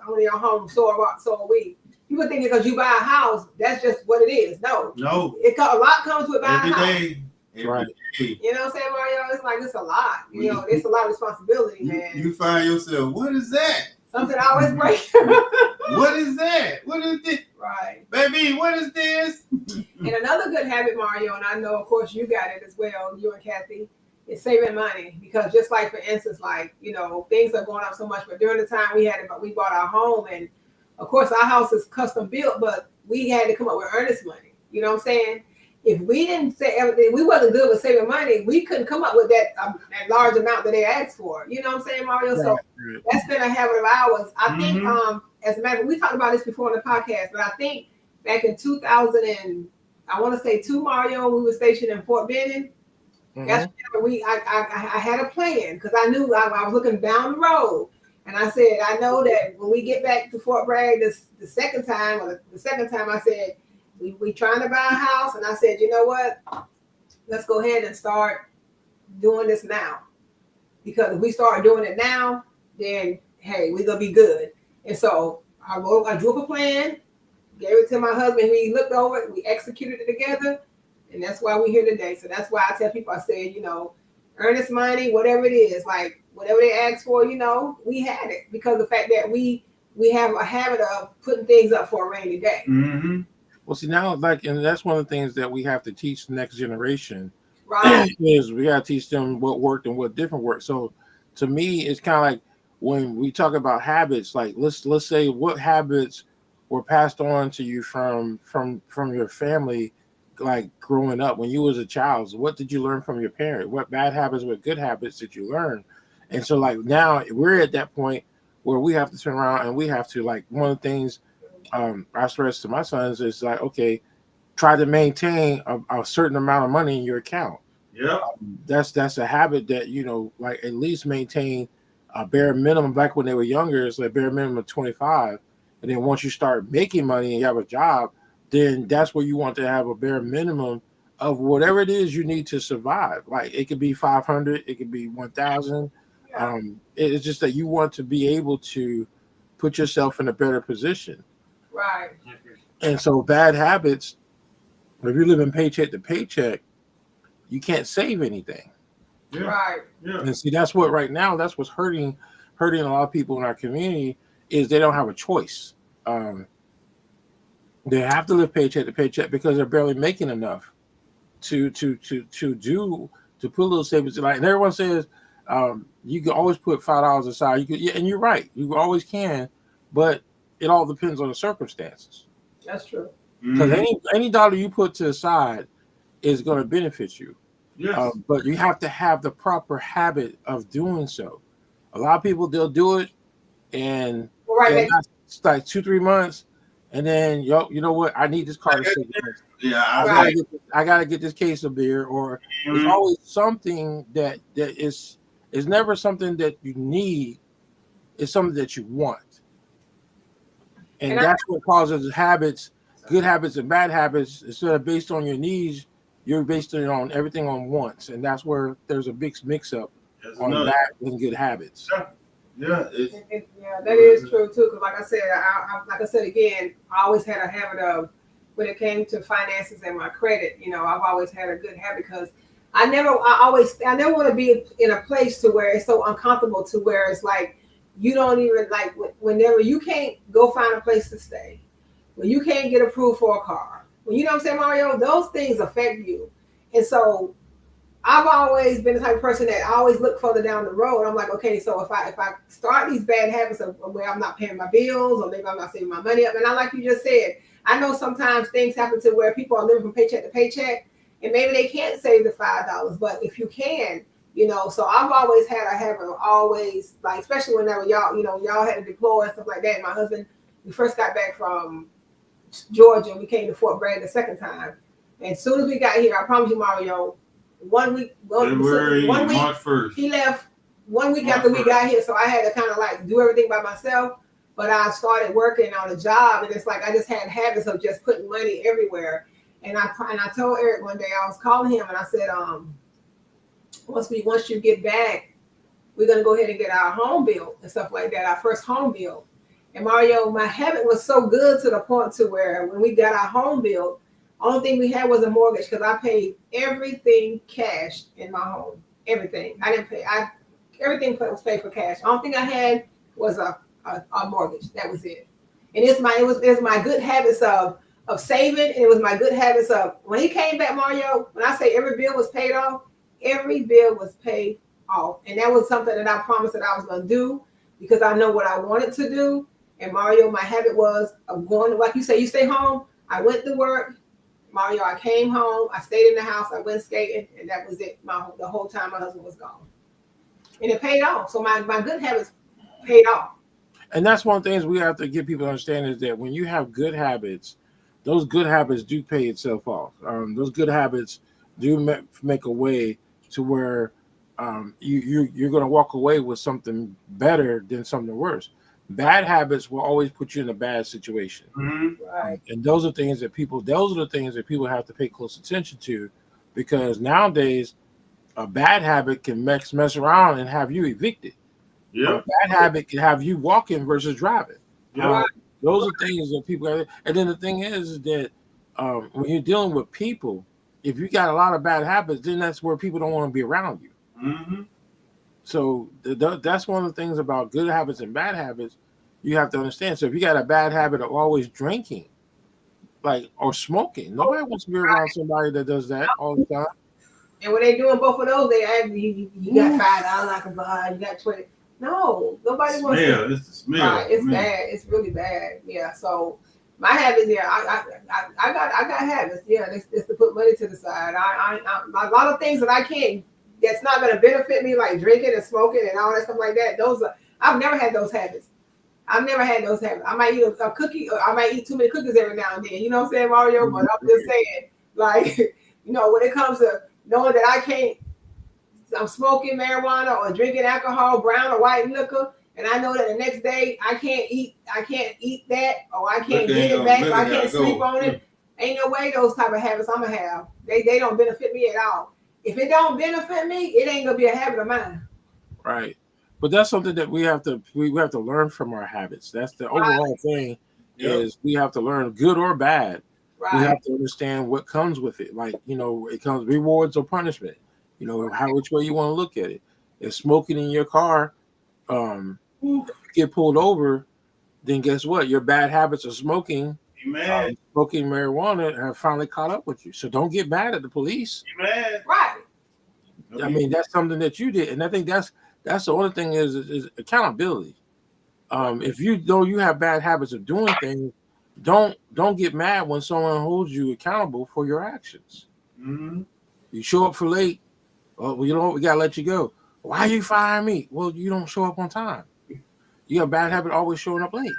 only your home, so are we. People think because you buy a house, that's just what it is. No. A lot comes with buying a house. Every day. You know what I'm saying, Mario? It's like it's a lot. It's a lot of responsibility, man. You find yourself, what is that? Something always breaks. What is that? What is this? Right. Baby, what is this? And another good habit, Mario, and I know, of course, you got it as well, you and Kathy, is saving money. Because just like, for instance, things are going up so much, but during the time we bought our home, and of course, our house is custom built, but we had to come up with earnest money. You know what I'm saying? If we didn't say everything, we wasn't good with saving money, we couldn't come up with that large amount that they asked for. You know what I'm saying, Mario? So that's been a habit of ours. I think, as a matter of fact, we talked about this before on the podcast, but I think back in 2000 and I want to say 2, Mario, we were stationed in Fort Benning. That's whenever I had a plan because I knew I was looking down the road. And I said, I know that when we get back to Fort Bragg the second time I said, we trying to buy a house. And I said, you know what? Let's go ahead and start doing this now. Because if we start doing it now, then, hey, we're going to be good. And so I drew up a plan, gave it to my husband. He looked over it. We executed it together. And that's why we're here today. So that's why I tell people, I said, earnest money, whatever it is, like whatever they ask for, we had it. Because of the fact that we have a habit of putting things up for a rainy day. Mm-hmm. Well, see now, and that's one of the things that we have to teach the next generation. Right. Is we got to teach them what worked and what didn't work. So, to me, it's kind of like when we talk about habits. Like let's say what habits were passed on to you from your family, like growing up when you was a child. What did you learn from your parent? What bad habits, what good habits did you learn? And so, like now, we're at that point where we have to turn around and we have to one of the things. I stress to my sons is like, okay, try to maintain a certain amount of money in your account. Yeah, that's a habit that at least maintain a bare minimum. Back when they were younger, it's like bare minimum of 25, and then once you start making money and you have a job, then that's where you want to have a bare minimum of whatever it is you need to survive. Like it could be 500, it could be 1,000. It's just that you want to be able to put yourself in a better position. Right. And so bad habits, if you're living paycheck to paycheck, you can't save anything. Yeah. Right. Yeah. And see, that's what's hurting a lot of people in our community is they don't have a choice. They have to live paycheck to paycheck because they're barely making enough to put a little savings. And everyone says, you can always put $5 aside. And you're right, you always can, but it all depends on the circumstances. That's true. Because any dollar you put to the side is going to benefit you. Yes. But you have to have the proper habit of doing so. A lot of people, they'll do it and it's like 2-3 months, and then you know what? I need this car to save. Yeah, I gotta get this case of beer, or there's always something that is It's never something that you need. It's something that you want. And that's what causes habits, good habits and bad habits. Instead of based on your needs, you're based it on everything on wants. And that's where there's a big mix up on bad and good habits. Yeah, yeah, that is true too. Because like I said, like I said again, I always had a habit of when it came to finances and my credit. You know, I've always had a good habit because I never want to be in a place to where it's so uncomfortable to where it's like you don't even like whenever you can't go find a place to stay, when you can't get approved for a car, when you know what I'm saying, Mario, those things affect you, and so. I've always been the type of person that I always look further down the road. I'm like, okay, so if I start these bad habits of where I'm not paying my bills or maybe I'm not saving my money up, and I like you just said, I know sometimes things happen to where people are living from paycheck to paycheck, and maybe they can't save the $5, but if you can, you know. So I've always had a habit of always like, especially whenever y'all had to deploy and stuff like that. And my husband, we first got back from Georgia, we came to Fort Bragg the second time, and as soon as we got here, I promise you, Mario. 1 week, March 1st. He left 1 week after we got here, so I had to kind of like do everything by myself. But I started working on a job, and it's like I just had habits of just putting money everywhere. And I told Eric one day, I was calling him, and I said, once you get back, we're gonna go ahead and get our home built and stuff like that, our first home built. And Mario, my habit was so good to the point to where when we got our home built. Only thing we had was a mortgage because I paid everything cash in my home. Everything. I didn't pay. Everything was paid for cash. Only thing I had was a mortgage. That was it. And it's my good habits of saving, and it was my good habits of when he came back, Mario. When I say every bill was paid off, every bill was paid off, and that was something that I promised that I was going to do because I know what I wanted to do. And Mario, my habit was of going, like you say, you stay home. I went to work. Mario, I came home, I stayed in the house, I went skating, and that was it. The whole time my husband was gone. And it paid off. So my good habits paid off. And that's one of the things we have to get people to understand is that when you have good habits, those good habits do pay itself off. Those good habits do make a way to where you're going to walk away with something better than something worse. Bad habits will always put you in a bad situation. Mm-hmm. Right. And those are the things that people have to pay close attention to, because nowadays a bad habit can mess around and have you evicted. Yeah. A bad habit can have you walking versus driving. Yeah. Those are things that people have. And then the thing is that when you're dealing with people, if you got a lot of bad habits, then that's where people don't want to be around you. Mm-hmm. So that's one of the things about good habits and bad habits you have to understand. So if you got a bad habit of always drinking, or smoking, nobody wants to be around somebody that does that all the time. And when they doing both of those, they ask you got $5 I can buy, you got 20. No, nobody wants to. It's the smell. Right, it's bad. It's really bad. Yeah. So my habits, I got habits. Yeah, it's to put money to the side. A lot of things that I can't. That's not going to benefit me, like drinking and smoking and all that stuff like that. I've never had those habits. I might eat a cookie, or I might eat too many cookies every now and then. You know what I'm saying, Mario? But I'm just saying, like, when it comes to knowing that I'm smoking marijuana or drinking alcohol, brown or white liquor, and I know that the next day I can't eat that, or I can't get it back, or I can't sleep on it. Ain't no way those type of habits I'm gonna have. They don't benefit me at all. If it don't benefit me, it ain't gonna be a habit of mine. Right. But that's something that we have to learn from our habits. That's the overall thing. Is we have to learn, good or bad. Right. We have to understand what comes with it. Like, it comes rewards or punishment. Which way you want to look at it. If smoking in your car get pulled over, then guess what? Your bad habits of smoking, smoking marijuana have finally caught up with you. So don't get mad at the police. You mad? Right. I mean, that's something that you did. And I think that's the only thing is accountability. If you know you have bad habits of doing things, don't get mad when someone holds you accountable for your actions. Mm-hmm. You show up for late. Well, you know what? We gotta let you go. Why are you firing me? Well, you don't show up on time. You have a bad habit of always showing up late.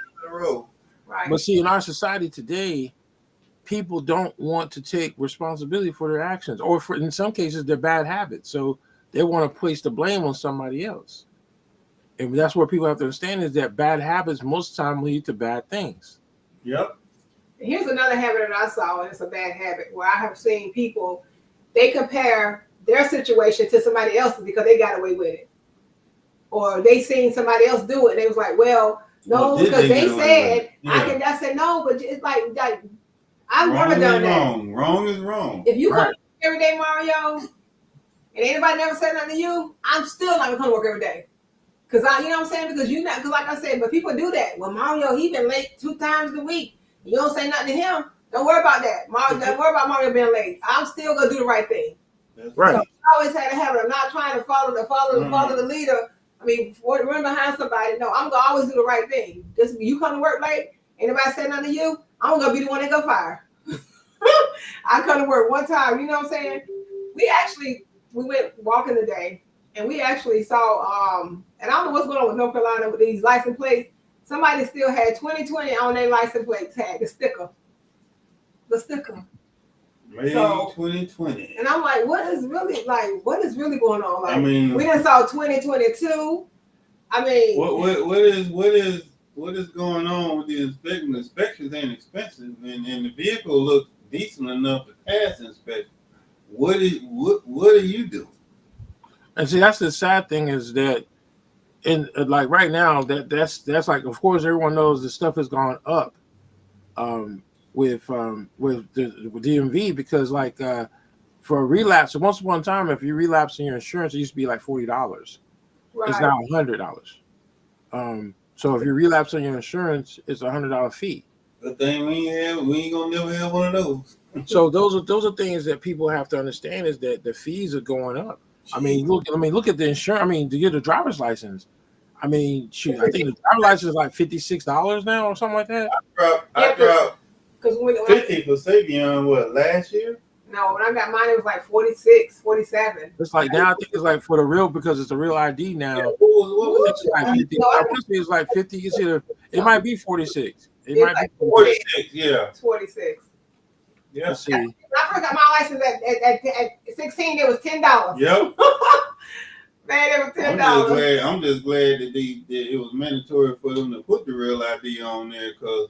Right. But see, in our society today, people don't want to take responsibility for their actions, or in some cases, their bad habits. So they want to place the blame on somebody else. And that's where people have to understand is that bad habits most of the time lead to bad things. Yep. Here's another habit that I saw, and it's a bad habit, where I have seen people, they compare their situation to somebody else's because they got away with it. Or they seen somebody else do it, and they was like, well, no, because they said, I said, no, but it's like I've never done that. Wrong is wrong. If you come to work every day, Mario, and anybody never said nothing to you, I'm still not gonna come to work every day. Cause you know what I'm saying? Because you not, because like I said, but people do that. Well, Mario, he been late 2 times a week. You don't say nothing to him. Don't worry about that. Mario, don't worry about Mario being late. I'm still gonna do the right thing. That's right. So I always had a habit of not trying to follow the leader. I mean, run behind somebody. No, I'm gonna always do the right thing. Just you come to work late, anybody say nothing to you, I'm gonna be the one that go fire. I come to work one time, you know what I'm saying? We went walking today, and we actually saw and I don't know what's going on with North Carolina with these license plates. Somebody still had 2020 on their license plate tag, the sticker. May So, 2020. And I'm like, what is really going on? Like, I mean, we done saw 2022. I mean, what is going on with the inspection? The inspections ain't expensive, and the vehicle looks decent enough to pass inspection. What are you doing? And see, that's the sad thing is that, in like right now, that's like, of course, everyone knows the stuff has gone up, with the DMV because like for a relapse, once upon a time, if you relapse in your insurance, it used to be like $40. right. It's now $100. So if you relapse on your insurance, it's $100 fee. The thing we ain't gonna never have one of those. So those are things that people have to understand is that the fees are going up. I mean, look at the insurance. I mean, to get a driver's license. I mean, shoot, I think the driver's license is like $56 now or something like that. I dropped Because when 50 for Savion, last year? No, when I got mine, it was like 46, 47. It's like now I think it's like for the real because it's a real ID now. Yeah, what was It's like 50. I want to say it's like 50. It's either it might be 46. It might like be 46, yeah. 46. Yeah. Let's see. When I first got my license at 16, it was $10. Yep. Man, it was $10. I'm just glad that it was mandatory for them to put the real ID on there because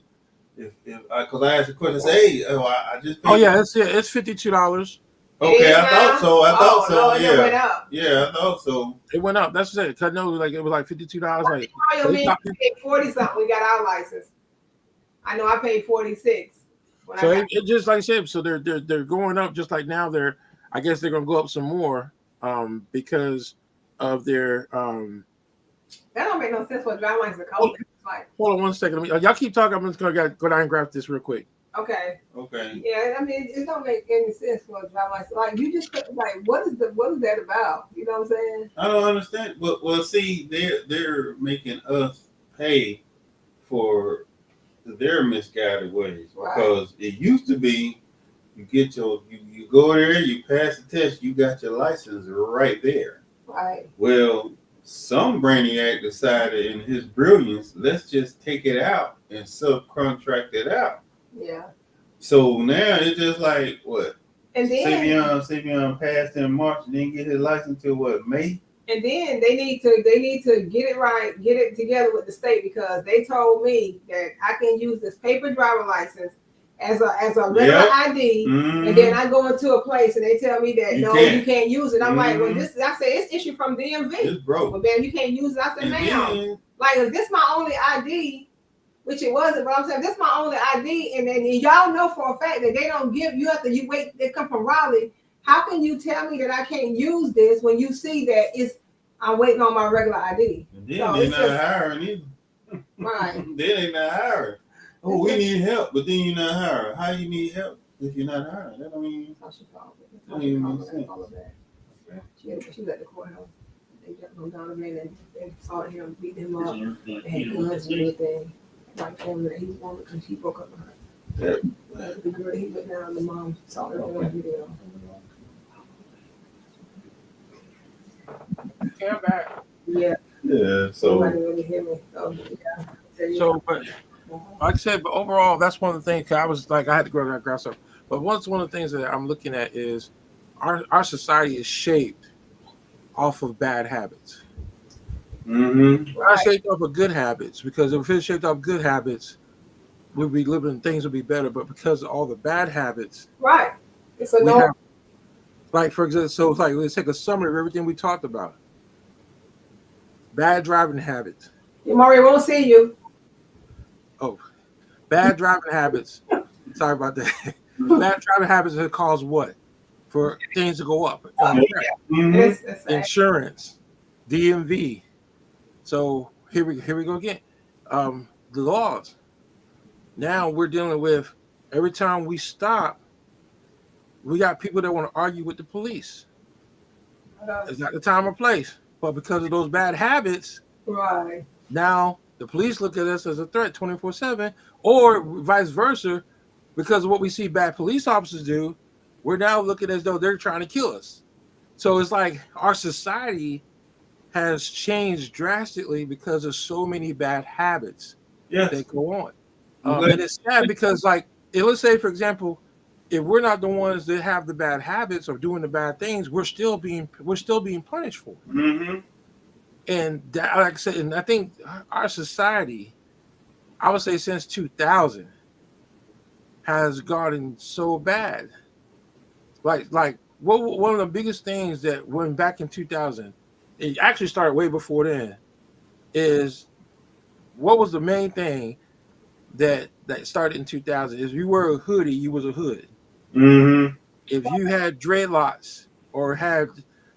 because I asked the question, say, hey, I just paid. Oh yeah, it's $52. Okay, I thought so. No, it went up. Yeah, I thought so. It went up. That's what I said. No, like it was like $52. Like Mario, me paid 40 something. We got our license. I know I paid 46. So it just like I said. So they're going up just like now. I guess they're gonna go up some more because of their That don't make no sense for a driver's license to cost. Like, hold on one second. Y'all keep talking. I'm just gonna go down and grab this real quick. okay. Okay. Yeah, I mean, it don't make any sense for a driver's license. Like, you just like, what is that about? You know what I'm saying? I don't understand. But well, see, they're making us pay for their misguided ways because it used to be you get you go there, you pass the test, you got your license right there. Right. Well, some brainiac decided in his brilliance, let's just take it out and subcontract it out. Yeah. So now it's just like what? And then Savion passed in March and didn't get his license till what, May? And then they need to get it right, get it together with the state because they told me that I can use this paper driver license as a regular ID, and then I go into a place and they tell me that you can't use it. I'm like, well, I say it's issued from DMV. It's broke. Well, man, you can't use it. I said, ma'am, like if this my only ID, which it wasn't, but I'm saying this my only ID, and then y'all know for a fact that they don't give you have to you wait. They come from Raleigh. How can you tell me that I can't use this when you see that I'm waiting on my regular ID? And then they're not hiring either. Right. Then they're not hiring. Oh, we need help, but then you're not hiring. How you need help if you're not hiring? That don't mean. Don't even make sense. She was at the courthouse. They got him down the man and saw him, beat him up. They had guns and everything. Like told him that he was wanted because he broke up with her. The girl he went down, the mom saw it on video. Came back. Yeah. Yeah. So. Nobody really hear me. Yeah. So, but like I said, but overall, that's one of the things. I was like, I had to grow that grass up. But one of the things that I'm looking at is our society is shaped off of bad habits. Mm-hmm. Not shaped off of good habits, because if it's shaped off good habits, we'll be living, things will be better. But because of all the bad habits, Right. It's a we no. have, like, for example, so it's like, let's take a summary of everything we talked about. Bad driving habits. Maury won't see you. Oh, bad driving habits. Sorry about that. Bad driving habits have caused what? For things to go up. Mm-hmm. It's Insurance, DMV. So here we go again. The laws. Now we're dealing with, every time we stop, we got people that want to argue with the police. It's not the time or place. But because of those bad habits, right. now the police look at us as a threat 24/7, or vice versa, because of what we see bad police officers do, we're now looking as though they're trying to kill us. So it's like our society has changed drastically because of so many bad habits Yes. that go on. Okay. And it's sad because, like, let's say, for example, if we're not the ones that have the bad habits or doing the bad things, we're still being punished for it. Mm-hmm. And that, like I said, and I think our society, I would say since 2000, has gotten so bad. Like one of the biggest things that went back in 2000, it actually started way before then, is what was the main thing that started in 2000? If you were a hoodie, you was a hood. Mm-hmm. If you had dreadlocks or had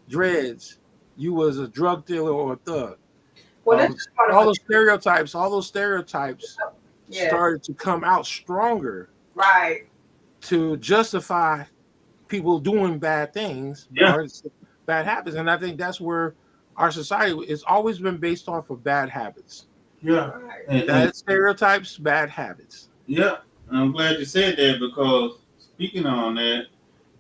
dreads, you was a drug dealer or a thug. Well, that's part of all those stereotypes yeah. started to come out stronger Right. to justify people doing bad things, Yeah. or bad habits. And I think that's where our society has always been based off of bad habits. Yeah. Right. Bad stereotypes, bad habits. Yeah. And I'm glad you said that, because speaking on that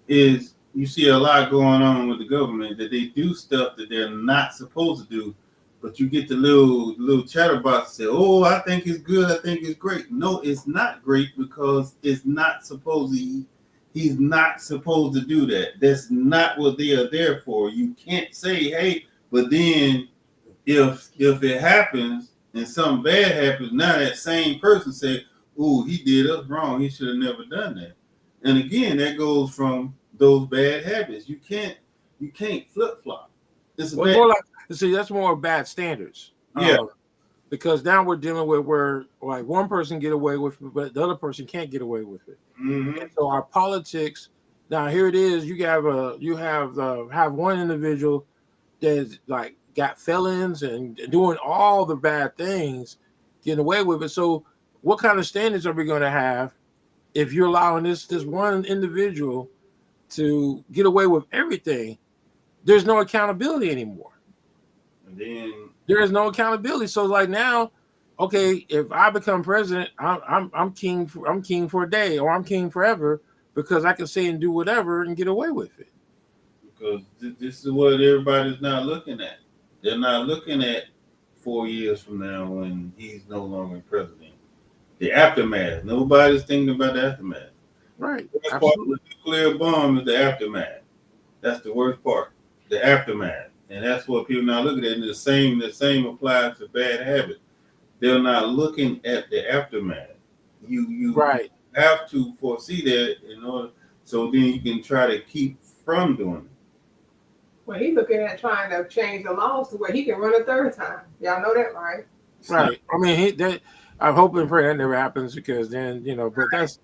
is, you see a lot going on with the government, that they do stuff that they're not supposed to do, but you get the little chatterbox say, "Oh, I think it's good. I think it's great." No, it's not great, because it's not supposed to. He's not supposed to do that. That's not what they are there for. You can't say, "Hey," but then if it happens and something bad happens, now that same person say, "Oh, he did us wrong. He should have never done that." And again, that goes from those bad habits. You can't flip flop. It's a bad. More like, see, that's more bad standards. Yeah. Because now we're dealing with where, like, one person get away with it, but the other person can't get away with it. Mm-hmm. And so our politics, now here it is. You have one individual that's like got felons and doing all the bad things, getting away with it. So what kind of standards are we going to have if you're allowing this one individual to get away with everything? There's no accountability anymore. And then There is no accountability. So like now, okay, if I become president, I'm king for a day, or I'm king forever, because I can say and do whatever and get away with it. because this is what everybody's not looking at. They're not looking at 4 years from now when he's no longer president. The aftermath. Nobody's thinking about the aftermath. Right. The worst part of the nuclear bomb is the aftermath. That's the worst part. The aftermath. And that's what people not looking at. And the same applies to bad habits. They're not looking at the aftermath. You Right. have to foresee that in order, so then you can try to keep from doing it. Well, he's looking at trying to change the laws to where he can run a third time. Y'all know that, right? Right. I mean, I'm hoping and praying that never happens, because then, but that's,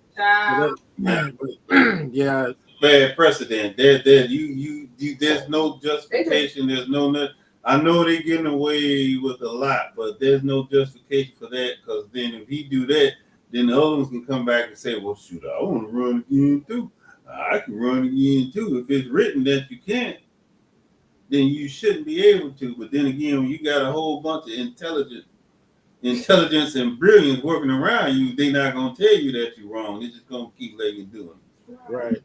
yeah. Bad precedent. There's no justification. There's no. I know they're getting away with a lot, but there's no justification for that, because then if he do that, then the other ones can come back and say, "Well, shoot, I want to run again too. I can run again too." If it's written that you can't, then you shouldn't be able to. But then again, when you got a whole bunch of intelligence and brilliance working around you, they're not gonna tell you that you're wrong. They're just gonna keep letting you do it. Right.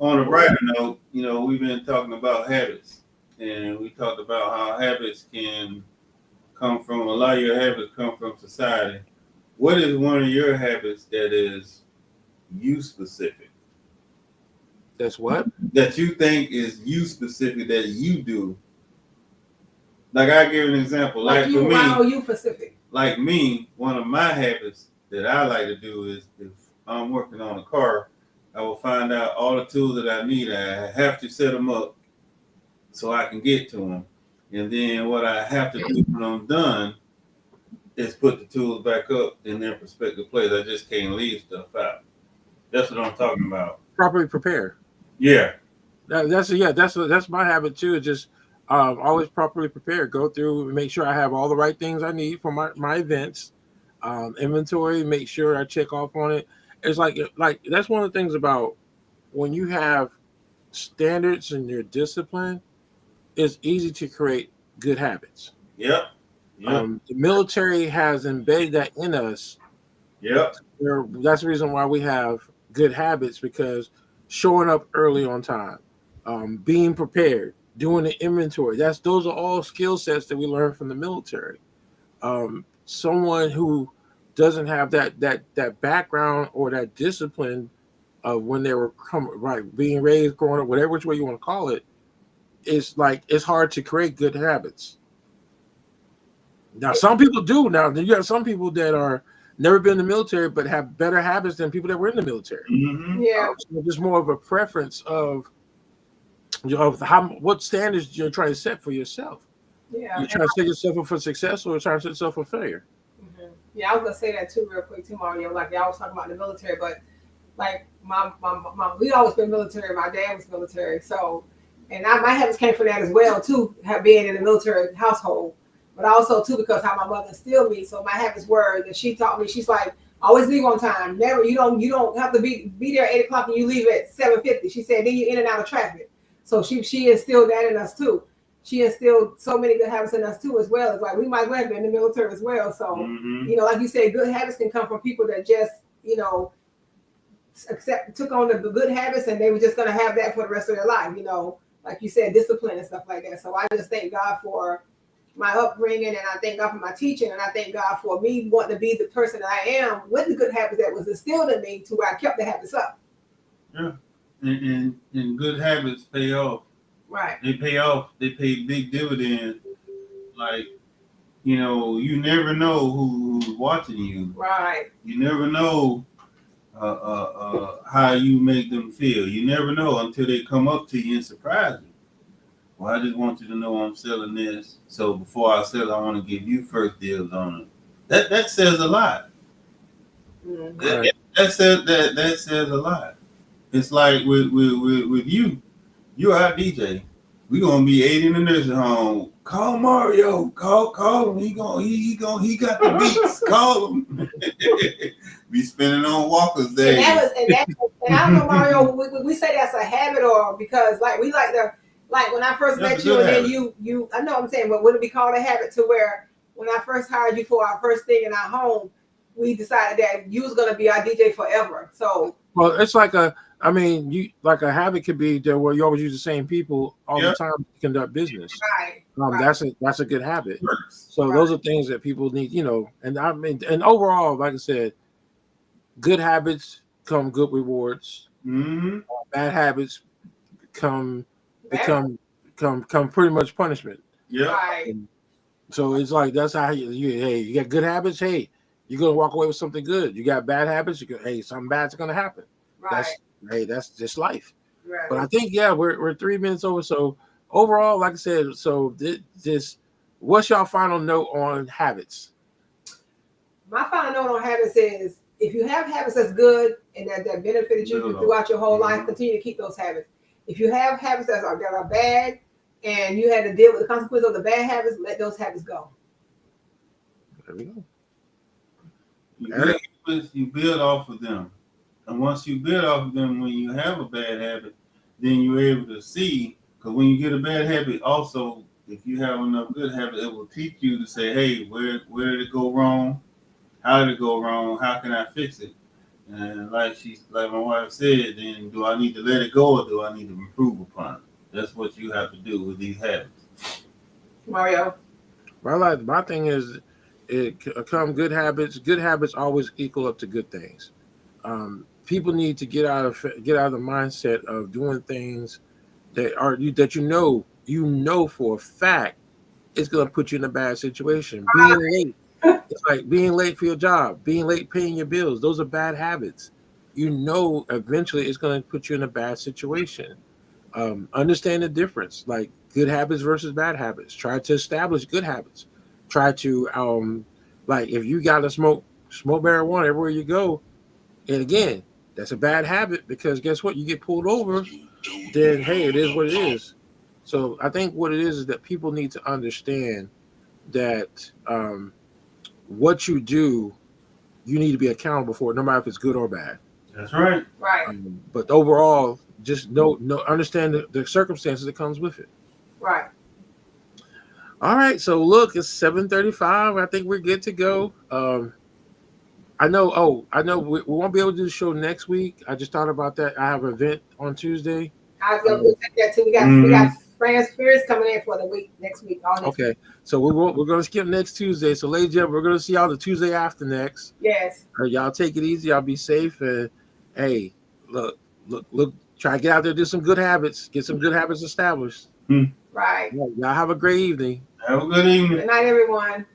On a brighter note, we've been talking about habits, and we talked about how habits can come from, a lot of your habits come from society. What is one of your habits that is you specific? That's what? That you think is you specific, that you do, like I give an example. Like you, for me, why are you Pacific? like me, one of my habits that I like to do is if I'm working on a car, I will find out all the tools that I need. I have to set them up so I can get to them. And then what I have to do when I'm done is put the tools back up in their prospective place. I just can't leave stuff out. That's what I'm talking about. Properly prepared. Yeah. That's my habit too. Is just always properly prepared. Go through, make sure I have all the right things I need for my events. Inventory, make sure I check off on it. It's like that's one of the things about when you have standards and your discipline. It's easy to create good habits. Yep. Yep. The military has embedded that in us. Yep. That's the reason why we have good habits, because showing up early on time, being prepared, doing the inventory. Those are all skill sets that we learn from the military. Someone who doesn't have that background or that discipline of when they were being raised, growing up, whatever which way you want to call it, it's hard to create good habits. Now, some people do. Now, you have some people that are never been in the military but have better habits than people that were in the military. Mm-hmm. Yeah. So just more of a preference of what standards you're trying to set for yourself. Yeah. You're trying to set yourself up for success, or trying to set yourself up for failure. Mm-hmm. Yeah, I was gonna say that too, real quick too, Mario. Like y'all was talking about the military, but like my we always been military. My dad was military, so and my habits came from that as well too, being in a military household. But also too because how my mother instilled me. So my habits were that she taught me. She's like, always leave on time. Never, you don't have to be there at 8:00 and you leave at 7:50. She said then you in and out of traffic. So she instilled that in us too. She instilled so many good habits in us too as well. It's like we might as well have been in the military as well. So like you said, good habits can come from people that just took on the good habits and they were just gonna have that for the rest of their life. Like you said, discipline and stuff like that. So I just thank God for my upbringing, and I thank God for my teaching, and I thank God for me wanting to be the person that I am with the good habits that was instilled in me to where I kept the habits up. Yeah, and good habits pay off. Right. They pay off. They pay big dividends. Like, you never know who's watching you. Right. You never know how you make them feel. You never know until they come up to you and surprise you. Well, I just want you to know I'm selling this. So before I sell it, I want to give you first deals on it. That says a lot. Mm-hmm. That says a lot. It's like with you. You're our DJ. We're gonna be 8 in the nursing home. Call Mario. Call him. He got the beats. Call him. Be spinning on Walker's Day. And I don't know, Mario. We say that's a habit, or because we like to. Like when I first met you, and then you, I know what I'm saying, but would it be called a habit to where when I first hired you for our first thing in our home, we decided that you was gonna be our DJ forever. So well, it's like a habit could be there where you always use the same people all the time to conduct business. Right. That's a good habit. So those are things that people need, and I mean, and overall, like I said, good habits come good rewards. Mm-hmm. Bad habits become pretty much punishment. Yeah. Right. So it's like that's how you got good habits. Hey, you're gonna walk away with something good. You got bad habits. Something bad's gonna happen. Right. That's just life. Right. But I think we're 3 minutes over. So overall, like I said, what's your final note on habits? My final note on habits is if you have habits that's good and that benefited you throughout your whole life, continue to keep those habits. If you have habits that are bad and you had to deal with the consequences of the bad habits, let those habits go. There we go. You build off of them. And once you build off of them, when you have a bad habit, then you're able to see, because when you get a bad habit, also, if you have enough good habits, it will teach you to say, hey, where did it go wrong? How did it go wrong? How can I fix it? And like my wife said, then do I need to let it go or do I need to improve upon it? That's what you have to do with these habits. Mario? Well, my thing is, it come good habits. Good habits always equal up to good things. People need to get out of the mindset of doing things that you know for a fact it's going to put you in a bad situation. Being late, it's like being late for your job, being late paying your bills. Those are bad habits. You know, eventually it's going to put you in a bad situation. Understand the difference, like good habits versus bad habits. Try to establish good habits. Try to, like if you got to smoke marijuana everywhere you go, and again, that's a bad habit because guess what? You get pulled over, then hey, it is what it is. So I think what it is that people need to understand that what you do, you need to be accountable for it, no matter if it's good or bad. That's right. Right. But overall, just understand the circumstances that comes with it. Right. All right, so look, it's 7:35. I think we're good to go. I know we won't be able to do the show next week. I just thought about that. I have an event on Tuesday. I was gonna take that too. We got Friends Spirits coming in for the week next week. Okay, so we're going to skip next Tuesday. So, ladies and gentlemen, we're going to see y'all the Tuesday after next. Yes. Y'all take it easy. Y'all be safe. And hey, look, try to get out there, do some good habits, get some good habits established. Right. Y'all have a great evening. Have a good evening. Good night, everyone.